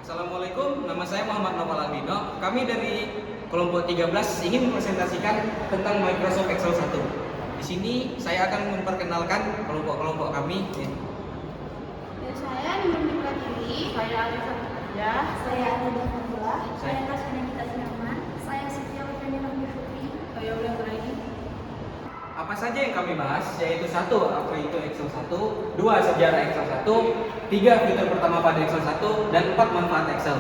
Assalamualaikum, nama saya Muhammad Noval Albino. Kami dari kelompok 13 ingin mempresentasikan tentang Microsoft Excel 1. Di sini saya akan memperkenalkan kelompok-kelompok kami. Saya Nurul Pratili, Saya Alisa Bekerja, saya Aida Fadila, Saya Tasmina Kita Sinaman, saya Siti Alfani Rahmi Putri. saya Ulang Raini. Apa saja yang kami bahas, yaitu 1. Apa itu Excel 1, 2. Sejarah Excel 1, 3. Fitur pertama pada Excel 1, dan 4. Manfaat Excel.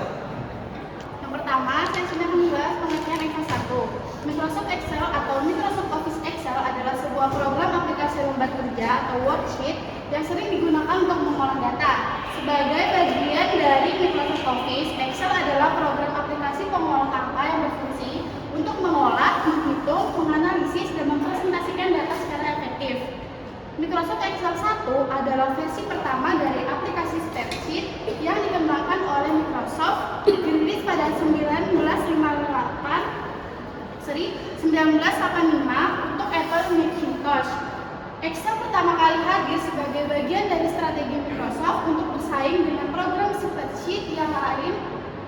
Yang pertama, saya sudah membahas pengertian Excel 1. Microsoft Excel atau Microsoft Office Excel adalah sebuah program aplikasi lembar kerja atau worksheet yang sering digunakan untuk mengolah data. Sebagai bagian dari Microsoft Office, Excel adalah program aplikasi pengolah angka yang berfungsi untuk mengolah, menghitung, menganalisis, dan mempresentasikan data secara efektif. Microsoft Excel 1 adalah versi pertama dari aplikasi spreadsheet yang dikembangkan oleh Microsoft, dirilis pada 1985 untuk Apple Macintosh. Excel pertama kali hadir sebagai bagian dari strategi Microsoft untuk bersaing dengan program spreadsheet yang lain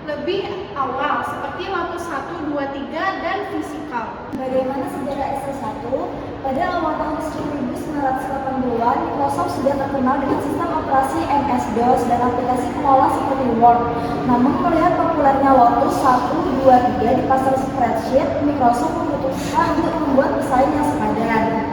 lebih awal seperti Lotus 1, 2, 3, dan Physical. Bagaimana sejarah Excel 1? Pada awal tahun 1980-an, Microsoft sudah terkenal dengan sistem operasi MS-DOS dan aplikasi pengolah seperti Word. Namun melihat populernya Lotus 1, 2, 3 di pasar spreadsheet, Microsoft memutuskan untuk membuat pesaing yang sepadan.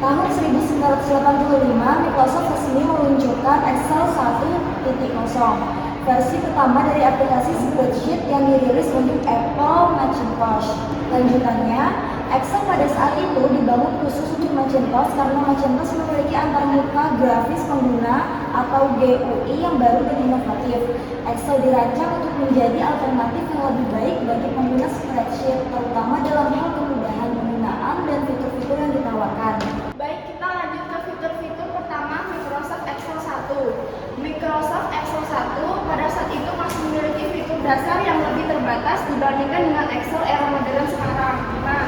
Tahun 1985, Microsoft resmi meluncurkan Excel 1.0. Versi pertama dari aplikasi spreadsheet yang dirilis untuk Apple Macintosh. Lanjutannya, Excel pada saat itu dibangun khusus untuk Macintosh karena Macintosh memiliki antarmuka grafis pengguna atau GUI yang baru dan inovatif. Excel dirancang untuk menjadi alternatif yang lebih baik bagi pengguna spreadsheet, terutama dalam hal kemudahan penggunaan dan fitur-fitur yang ditawarkan. Baik, kita lanjut ke fitur-fitur pertama Microsoft Excel 1. Microsoft Excel 1 pada saat itu masih memiliki fitur dasar yang lebih terbatas dibandingkan dengan Excel era modern sekarang. Nah,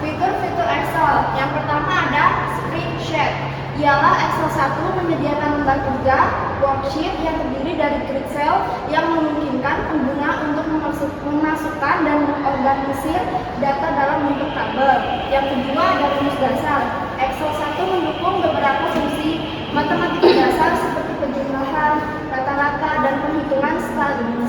fitur-fitur Excel yang pertama ada Spreadsheet. Ialah Excel 1 menyediakan lembar kerja, worksheet yang terdiri dari grid cell yang memungkinkan pengguna untuk memasukkan dan mengorganisir data dalam bentuk tabel. Yang kedua ada rumus dasar. Excel 1 mendukung beberapa fungsi matematika dasar seperti penjumlahan, rata-rata, dan perhitungan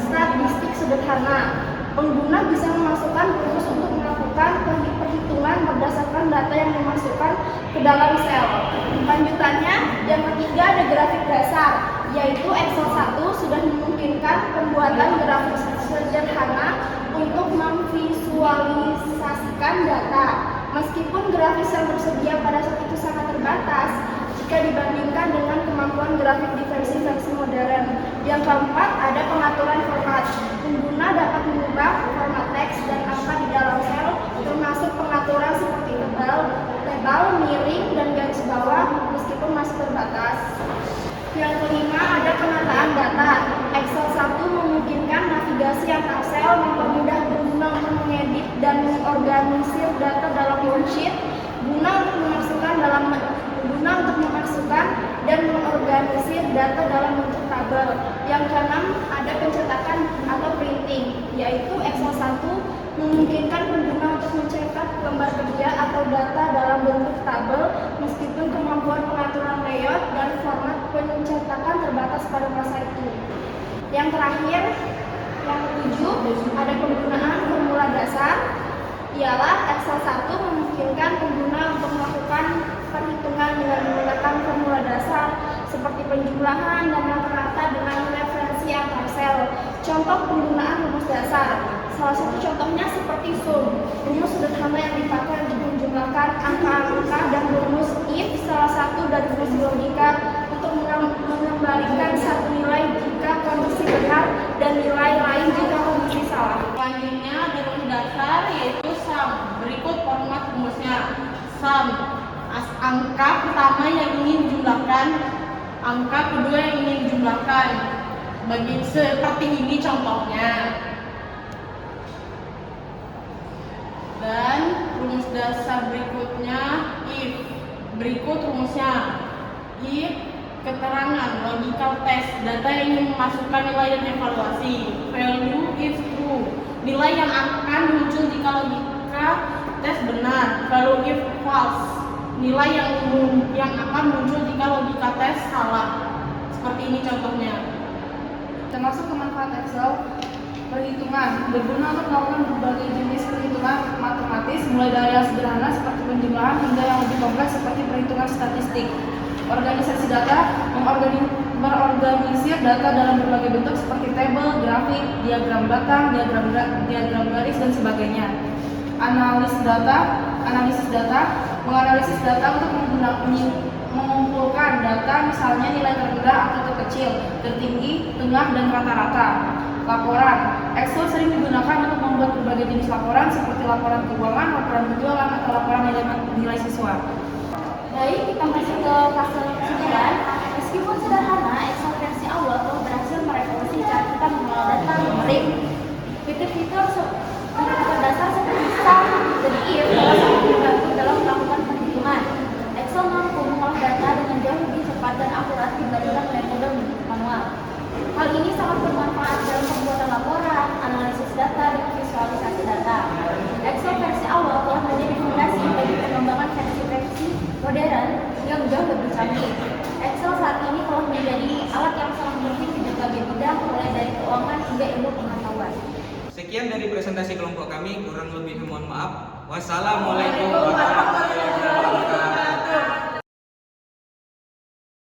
statistik sederhana. Pengguna bisa memasukkan rumus untuk melakukan perhitungan berdasarkan data yang dimasukkan ke dalam sel. Lanjutannya, yang ketiga ada grafik dasar, yaitu Excel 1 sudah memungkinkan pembuatan grafik sederhana untuk memvisualisasikan data. Meskipun grafis yang tersedia pada saat itu sangat terbatas jika dibandingkan dengan kemampuan grafik di versi-versi modern. Yang keempat, ada pengaturan format. Pengguna dapat mengubah format teks dan angka di dalam sel, termasuk pengaturan seperti tebal, miring, dan garis bawah, meskipun masih terbatas. Yang kelima, ada penataan data. Excel 1 memungkinkan navigasi antar sel, mempermudah pengguna untuk mengedit dan mengorganisir data dalam worksheet, guna untuk memasukkan dan mengorganisir data dalam bentuk tabel. Yang keenam, ada pencetakan atau printing, yaitu Excel 1 memungkinkan pengguna untuk mencetak lembar kerja atau data dalam bentuk tabel, meskipun kemampuan pengaturan layout dan format pencetakan terbatas pada masa itu. Yang terakhir, yang ketujuh, ada penggunaan formula dasar. Ialah Excel 1 memungkinkan pengguna untuk melakukan perhitungan dengan menggunakan formula dasar seperti penjumlahan dan rata-rata dengan referensi antar sel. Contoh penggunaan rumus dasar. Salah satu contohnya seperti sum, rumus sederhana yang dipakai untuk menjumlahkan angka-angka, dan rumus if, salah satu dari rumus logika untuk mengembalikan satu nilai jika kondisi benar dan nilai lain jika kondisi salah. Selanjutnya ada rumus dasar yaitu sum. Berikut format rumusnya. Sum, angka pertama yang ingin dijumlahkan, angka kedua yang ingin dijumlahkan. Seperti ini contohnya. Dan rumus dasar berikutnya if. Berikut rumusnya. If keterangan, logical test, data yang ingin memasukkan nilai dan evaluasi. Value if true, nilai yang akan muncul jika logika tes benar. Value if false, nilai yang akan muncul jika logika tes salah. Seperti ini contohnya. Termasuk kemanfaat Excel, perhitungan berguna untuk melakukan berbagai jenis perhitungan matematis, mulai dari yang sederhana seperti penjumlahan hingga yang lebih kompleks seperti perhitungan statistik. Organisasi data, mengorganisir data dalam berbagai bentuk seperti tabel, grafik, diagram batang, diagram garis, dan sebagainya. Analisis data, menganalisis data untuk mengumpulkan data, misalnya nilai terendah atau terkecil, tertinggi, tengah, dan rata-rata. Laporan, Excel sering digunakan untuk membuat berbagai jenis laporan seperti laporan keuangan, laporan penjualan, atau laporan nilai siswa. Baik, kita masuk ke fase kesimpulan. Meskipun sederhana, Excel versi awal telah berhasil merevolusi cara kita mengelola data numerik. Fitur-fitur dasar seperti sum dan if telah sangat membantu dalam melakukan perhitungan. Excel mampu mengolah data dengan jauh lebih cepat dan akurat dibandingkan metode manual. Hal ini sangat bermanfaat dalam pembuatan laporan, analisis data, dan visualisasi data. Excel versi awal telah menjadi fondasi bagi pengembangan versi-versi modern yang jauh lebih canggih. Excel saat ini telah menjadi alat yang sangat penting di berbagai bidang, mulai dari keuangan hingga ilmu pengetahuan. Sekian dari presentasi kelompok kami, kurang lebih mohon maaf. Wassalamualaikum warahmatullahi wabarakatuh.